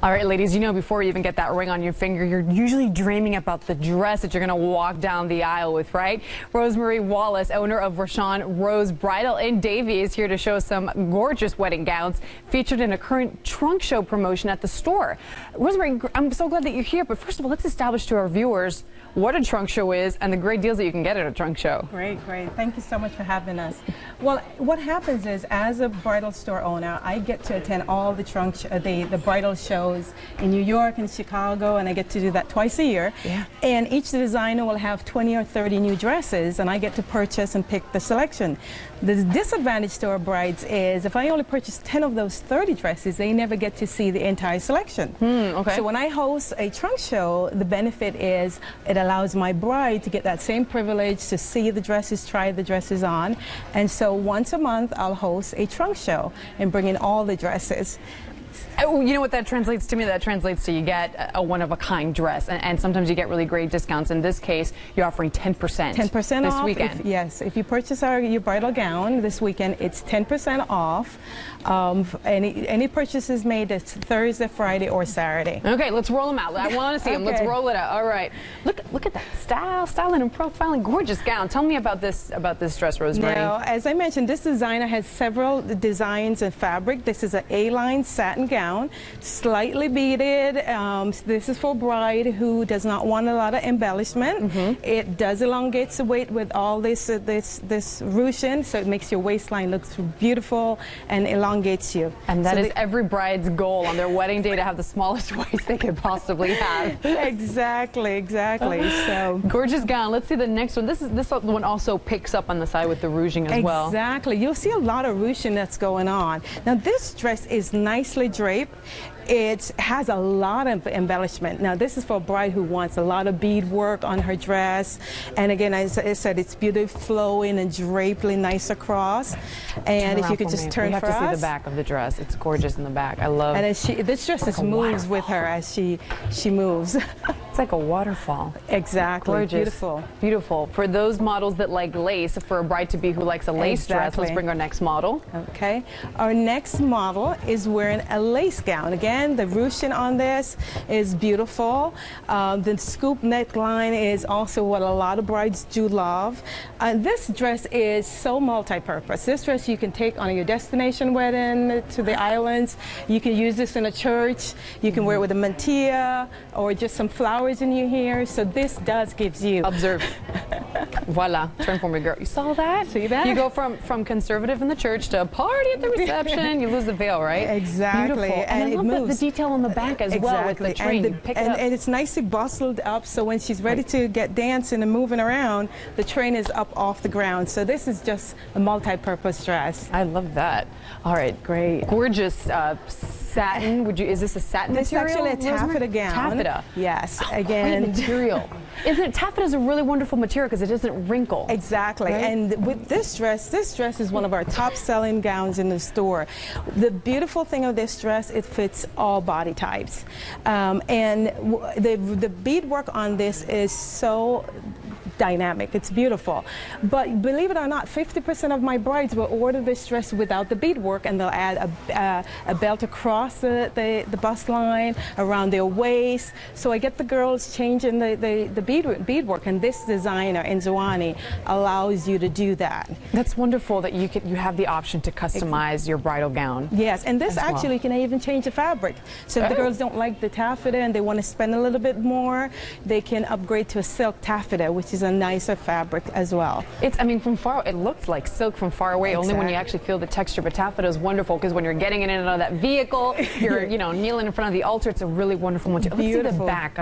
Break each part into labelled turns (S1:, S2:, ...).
S1: All right, ladies, you know, before you even get that ring on your finger, you're usually dreaming about the dress that you're going to walk down the aisle with, right? Rosemary Wallace, owner of Rashawn Rose Bridal in Davie, is here to show some gorgeous wedding gowns featured in a current trunk show promotion at the store. Rosemary, I'm so glad that you're here, but first of all, let's establish to our viewers what a trunk show is and the great deals that you can get at a trunk show.
S2: Great. Thank you so much for having us. Well, what happens is, as a bridal store owner, I get to attend all the the bridal shows in New York and Chicago, and I get to do that twice a year.
S1: Yeah.
S2: And each designer will have 20 or 30 new dresses, and I get to purchase and pick the selection. The disadvantage to our brides is if I only purchase 10 of those 30 dresses, they never get to see the entire selection.
S1: Okay.
S2: So when I host a trunk show, the benefit is it allows my bride to get that same privilege to see the dresses, try the dresses on. And so once a month, I'll host a trunk show and bring in all the dresses.
S1: You know what that translates to me? That translates to you get a one-of-a-kind dress, and sometimes you get really great discounts. In this case, you're offering 10%.
S2: 10%
S1: this
S2: off
S1: weekend.
S2: Yes, if you purchase your bridal gown this weekend, it's 10% off. Any purchases made this Thursday, Friday, or Saturday.
S1: Okay, let's roll them out. I want to see them. Let's roll it out. All right. Look at that styling and profiling, gorgeous gown. Tell me about this dress, Rosemary.
S2: Now, as I mentioned, this designer has several designs and fabric. This is an A-line satin gown, slightly beaded. This is for a bride who does not want a lot of embellishment. It does elongate the weight with all this ruching, so it makes your waistline look beautiful and elongates you.
S1: And that is every bride's goal on their wedding day, to have the smallest waist they could possibly have.
S2: Exactly. So
S1: gorgeous gown. Let's see the next one. This one also picks up on the side with the ruching as well.
S2: Exactly. You'll see a lot of ruching that's going on. Now this dress is nicely draped. It has a lot of embellishment. Now this is for a bride who wants a lot of bead work on her dress, and again, as I said, it's beautifully flowing and draped nice across. And if you could just turn for us. We have to see the back of the dress. It's gorgeous in the back. I love. And this dress just moves with her as she moves.
S1: It's like a waterfall.
S2: Exactly.
S1: Gorgeous. Beautiful. For those models that like lace, for a bride-to-be who likes a lace dress, let's bring our next model.
S2: Okay. Our next model is wearing a lace gown. Again, the ruching on this is beautiful. The scoop neckline is also what a lot of brides do love. This dress is so multi-purpose. This dress you can take on your destination wedding to the islands. You can use this in a church. You can wear it with a mantilla or just some flowers in your hair. So this gives you.
S1: Observe. Voila. Turn for me, girl. You saw that?
S2: See that?
S1: You go from conservative in the church to party at the reception. You lose the veil, right?
S2: Exactly.
S1: Beautiful. And I love the detail on the back as well with the train.
S2: And it's nicely bustled up, so when she's ready to get dancing and moving around, the train is up off the ground. So this is just a multi-purpose dress.
S1: I love that. All right, great. Gorgeous satin. Is this a satin material?
S2: This is actually a taffeta gown.
S1: Taffeta.
S2: Yes.
S1: Again. Great material. Taffeta is a really wonderful material because it doesn't wrinkle.
S2: Exactly. Right? And with this dress is one of our top selling gowns in the store. The beautiful thing of this dress, it fits all body types. And the beadwork on this is so dynamic. It's beautiful. But believe it or not, 50% of my brides will order this dress without the beadwork, and they'll add a belt across the bust line, around their waist. So I get the girls changing the beadwork, and this designer, Nzwani, allows you to do that.
S1: That's wonderful that you have the option to customize your bridal gown.
S2: Yes, and this actually can even change the fabric. So if the girls don't like the taffeta and they want to spend a little bit more, they can upgrade to a silk taffeta, which is a nicer fabric as well.
S1: From far, it looks like silk from far away. Only when you actually feel the texture. But taffeta is wonderful because when you're getting in and out of that vehicle, you're kneeling in front of the altar. It's a really wonderful material. Let's see the back.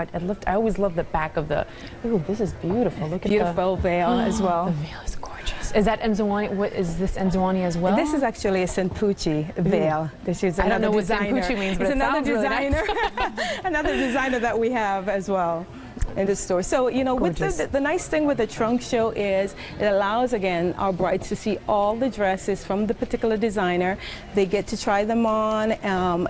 S1: I always love the back of the. Ooh, this is beautiful. Look at
S2: beautiful veil as well.
S1: The veil is gorgeous. Is that Nzwani? What is this, Nzwani as well?
S2: This is actually a Senpucci veil. This is another designer.
S1: I don't know what Senpucci means, but
S2: it's another designer.
S1: Really nice.
S2: Another designer that we have as well in the store. So, with the nice thing with the trunk show is it allows, again, our brides to see all the dresses from the particular designer. They get to try them on, and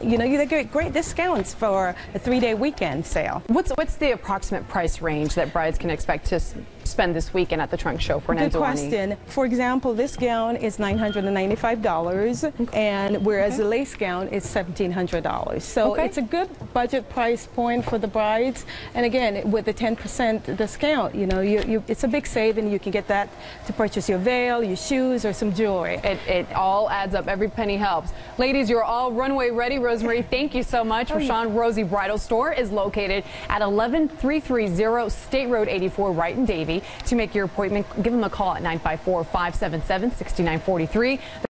S2: they get great discounts for a 3-day weekend sale.
S1: What's the approximate price range that brides can expect to spend spend this weekend at the trunk show for an
S2: Good question. For example, this gown is $995, and whereas the lace gown is $1,700. So it's a good budget price point for the brides. And again, with the 10% discount, you know, it's a big saving. You can get that to purchase your veil, your shoes, or some jewelry.
S1: It all adds up. Every penny helps. Ladies, you're all runway ready. Rosemary, thank you so much. Rashawn Rose Bridal store is located at 11330 State Road 84 right in Davie. To make your appointment, give them a call at 954-577-6943.